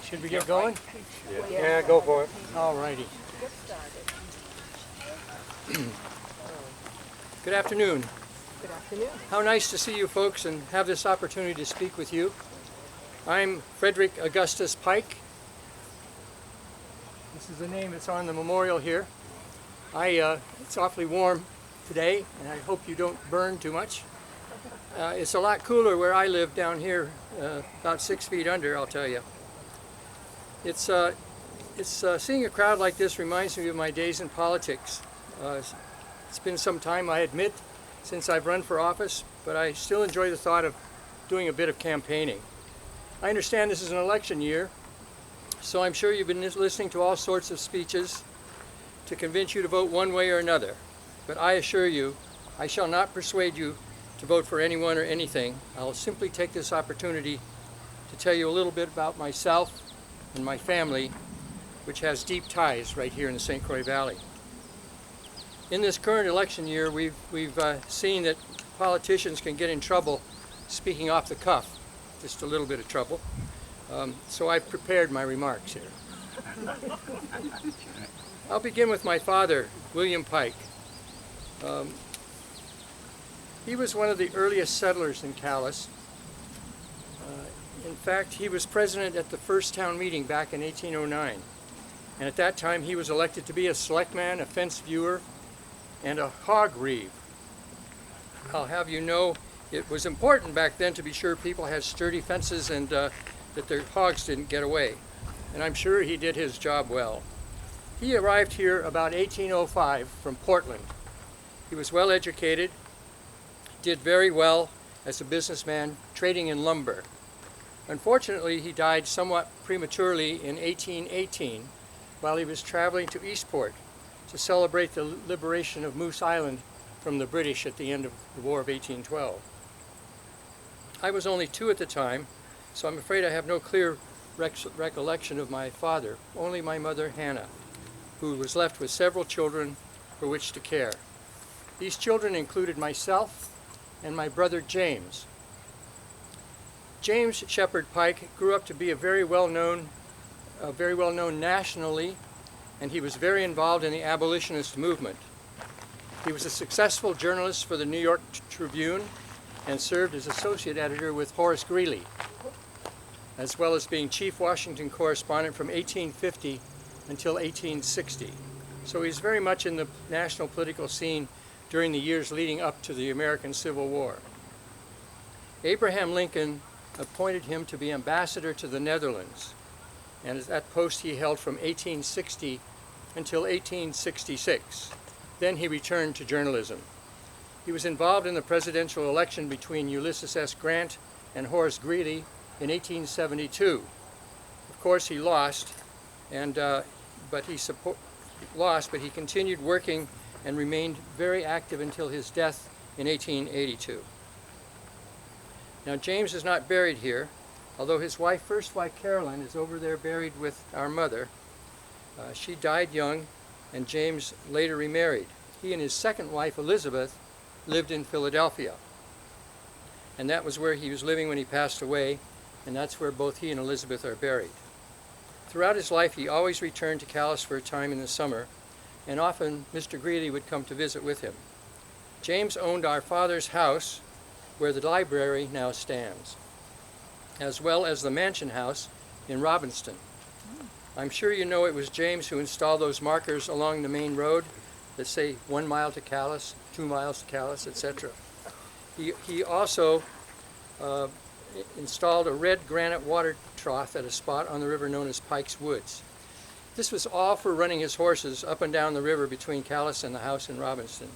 Should we get going? Yeah, go for it. All righty. Good afternoon. Good afternoon. How nice to see you folks and have this opportunity to speak with you. I'm Frederick Augustus Pike. This is the name that's on the memorial here. It's awfully warm today, and I hope you don't burn too much. It's a lot cooler where I live down here, about 6 feet under, I'll tell you. Seeing a crowd like this reminds me of my days in politics. It's been some time, I admit, since I've run for office, but I still enjoy the thought of doing a bit of campaigning. I understand this is an election year, so I'm sure you've been listening to all sorts of speeches to convince you to vote one way or another. But I assure you, I shall not persuade you to vote for anyone or anything. I'll simply take this opportunity to tell you a little bit about myself and my family, which has deep ties right here in the St. Croix Valley. In this current election year, we've seen that politicians can get in trouble speaking off the cuff, just a little bit of trouble. So I've prepared my remarks here. I'll begin with my father, William Pike. He was one of the earliest settlers in Calais. In fact, he was president at the first town meeting back in 1809. And at that time, he was elected to be a selectman, a fence viewer, and a hog reeve. I'll have you know, it was important back then to be sure people had sturdy fences and that their hogs didn't get away. And I'm sure he did his job well. He arrived here about 1805 from Portland. He was well educated, did very well as a businessman trading in lumber. Unfortunately, he died somewhat prematurely in 1818 while he was traveling to Eastport to celebrate the liberation of Moose Island from the British at the end of the War of 1812. I was only 2 at the time, so I'm afraid I have no clear recollection of my father, only my mother, Hannah, who was left with several children for which to care. These children included myself and my brother James. James Shepherd Pike grew up to be a very well known nationally, and he was very involved in the abolitionist movement. He was a successful journalist for the New York Tribune and served as associate editor with Horace Greeley, as well as being chief Washington correspondent from 1850 until 1860. So he's very much in the national political scene during the years leading up to the American Civil War. Abraham Lincoln appointed him to be ambassador to the Netherlands, and that post he held from 1860 until 1866. Then he returned to journalism. He was involved in the presidential election between Ulysses S. Grant and Horace Greeley in 1872. Of course, he lost, but he continued working and remained very active until his death in 1882. Now, James is not buried here, although his first wife Carolyn is over there buried with our mother. She died young, and James later remarried. He and his second wife, Elizabeth, lived in Philadelphia. And that was where he was living when he passed away, and that's where both he and Elizabeth are buried. Throughout his life, he always returned to Calais for a time in the summer, and often Mr. Greeley would come to visit with him. James owned our father's house, where the library now stands, as well as the mansion house in Robbinston. I'm sure you know it was James who installed those markers along the main road that say 1 mile to Calais, 2 miles to Calais, etc. He also installed a red granite water trough at a spot on the river known as Pike's Woods. This was all for running his horses up and down the river between Calais and the house in Robbinston.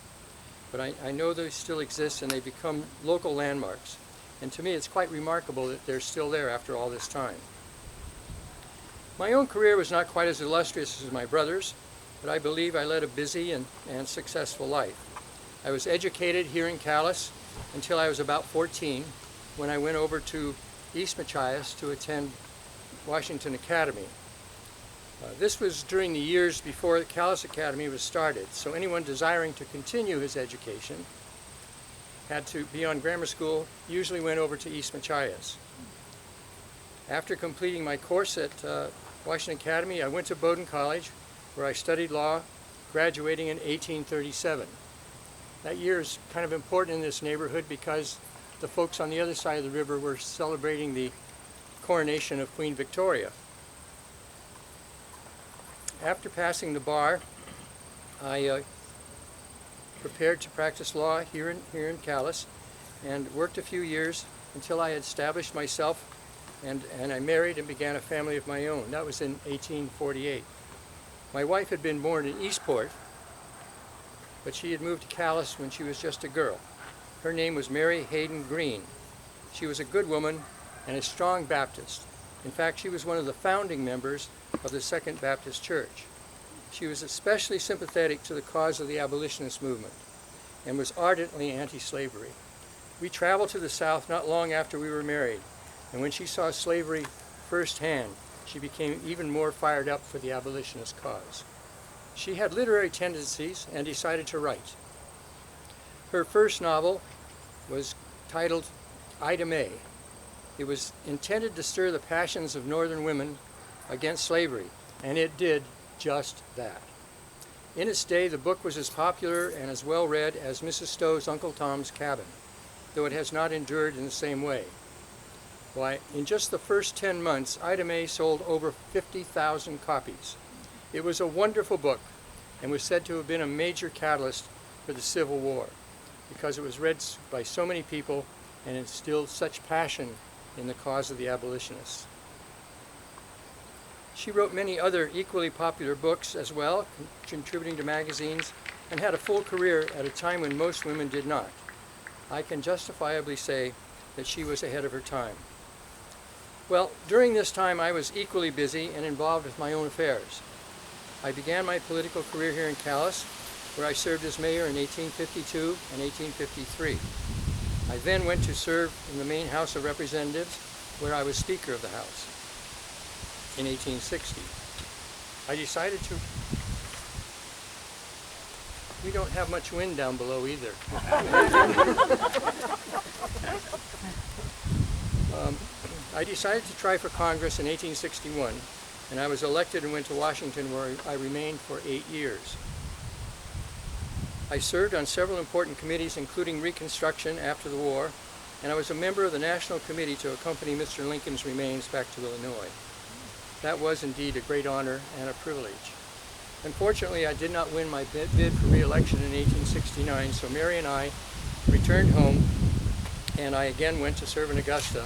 But I know they still exist, and they become local landmarks. And to me, it's quite remarkable that they're still there after all this time. My own career was not quite as illustrious as my brother's, but I believe I led a busy and successful life. I was educated here in Calais until I was about 14, when I went over to East Machias to attend Washington Academy. This was during the years before the Calais Academy was started, so anyone desiring to continue his education had to be on grammar school usually went over to East Machias. After completing my course at Washington Academy, I went to Bowdoin College, where I studied law, graduating in 1837. That year is kind of important in this neighborhood because the folks on the other side of the river were celebrating the coronation of Queen Victoria. After passing the bar, I prepared to practice law here in Calais and worked a few years until I had established myself and I married and began a family of my own. That was in 1848. My wife had been born in Eastport, but she had moved to Calais when she was just a girl. Her name was Mary Hayden Green. She was a good woman and a strong Baptist. In fact, she was one of the founding members of the Second Baptist Church. She was especially sympathetic to the cause of the abolitionist movement and was ardently anti-slavery. We traveled to the South not long after we were married, and when she saw slavery firsthand, she became even more fired up for the abolitionist cause. She had literary tendencies and decided to write. Her first novel was titled Ida May. It was intended to stir the passions of Northern women against slavery, and it did just that. In its day, the book was as popular and as well read as Mrs. Stowe's Uncle Tom's Cabin, though it has not endured in the same way. Why, in just the first 10 months, Ida May sold over 50,000 copies. It was a wonderful book and was said to have been a major catalyst for the Civil War because it was read by so many people and instilled such passion in the cause of the abolitionists. She wrote many other equally popular books as well, contributing to magazines, and had a full career at a time when most women did not. I can justifiably say that she was ahead of her time. Well, during this time I was equally busy and involved with my own affairs. I began my political career here in Calais, where I served as mayor in 1852 and 1853. I then went to serve in the Maine House of Representatives, where I was Speaker of the House in 1860. I decided to... We don't have much wind down below either. I decided to try for Congress in 1861, and I was elected and went to Washington, where I remained for 8 years. I served on several important committees, including Reconstruction after the war, and I was a member of the National Committee to accompany Mr. Lincoln's remains back to Illinois. That was indeed a great honor and a privilege. Unfortunately, I did not win my bid for re-election in 1869, so Mary and I returned home, and I again went to serve in Augusta,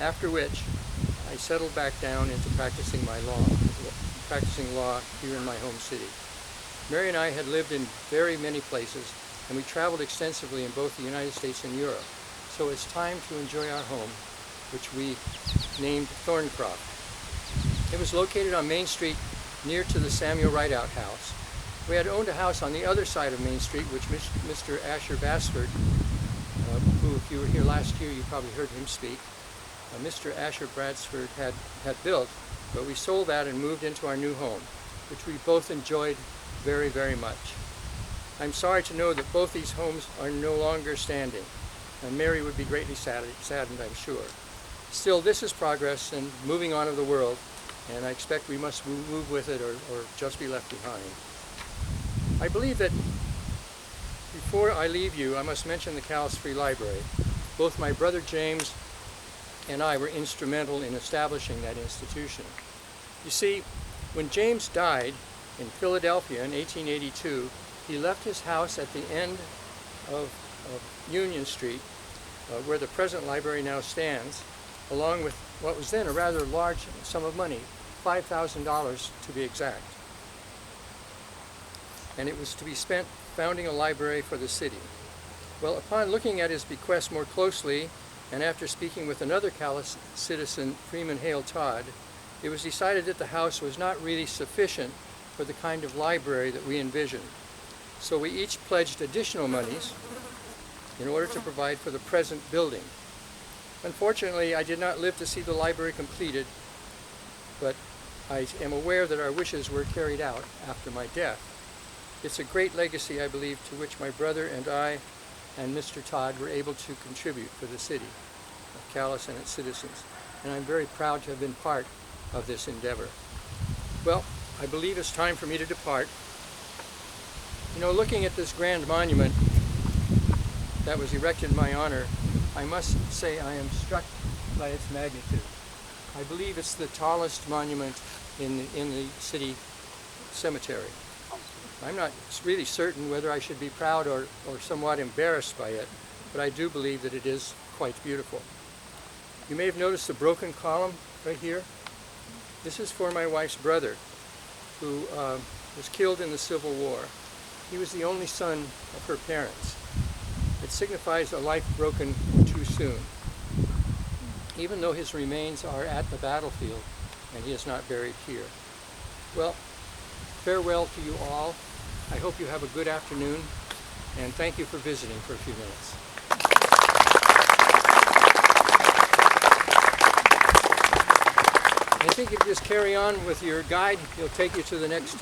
after which I settled back down into practicing law here in my home city. Mary and I had lived in very many places, and we traveled extensively in both the United States and Europe, so it's time to enjoy our home, which we named Thorncroft. It was located on Main Street near to the Samuel Rideout House. We had owned a house on the other side of Main Street, which Mr. Asher Basford, who, if you were here last year, you probably heard him speak, Mr. Asher Bradford had built, but we sold that and moved into our new home, which we both enjoyed very, very much. I'm sorry to know that both these homes are no longer standing, and Mary would be greatly saddened, I'm sure. Still, this is progress and moving on of the world, and I expect we must move with it or just be left behind. I believe that before I leave you, I must mention the Calais Free Library. Both my brother James and I were instrumental in establishing that institution. You see, when James died in Philadelphia in 1882, he left his house at the end of Union Street, where the present library now stands, along with what was then a rather large sum of money, $5,000 to be exact. And it was to be spent founding a library for the city. Well, upon looking at his bequest more closely, and after speaking with another Calais citizen, Freeman Hale Todd, it was decided that the house was not really sufficient for the kind of library that we envisioned. So we each pledged additional monies in order to provide for the present building. Unfortunately, I did not live to see the library completed, but I am aware that our wishes were carried out after my death. It's a great legacy, I believe, to which my brother and I and Mr. Todd were able to contribute for the city of Calais and its citizens. And I'm very proud to have been part of this endeavor. Well, I believe it's time for me to depart. You know, looking at this grand monument that was erected in my honor, I must say I am struck by its magnitude. I believe it's the tallest monument in the city cemetery. I'm not really certain whether I should be proud or somewhat embarrassed by it, but I do believe that it is quite beautiful. You may have noticed the broken column right here. This is for my wife's brother, who was killed in the Civil War. He was the only son of her parents. It signifies a life broken too soon, even though his remains are at the battlefield and he is not buried here. Well, farewell to you all. I hope you have a good afternoon, and thank you for visiting for a few minutes. I think if you just carry on with your guide, he'll take you to the next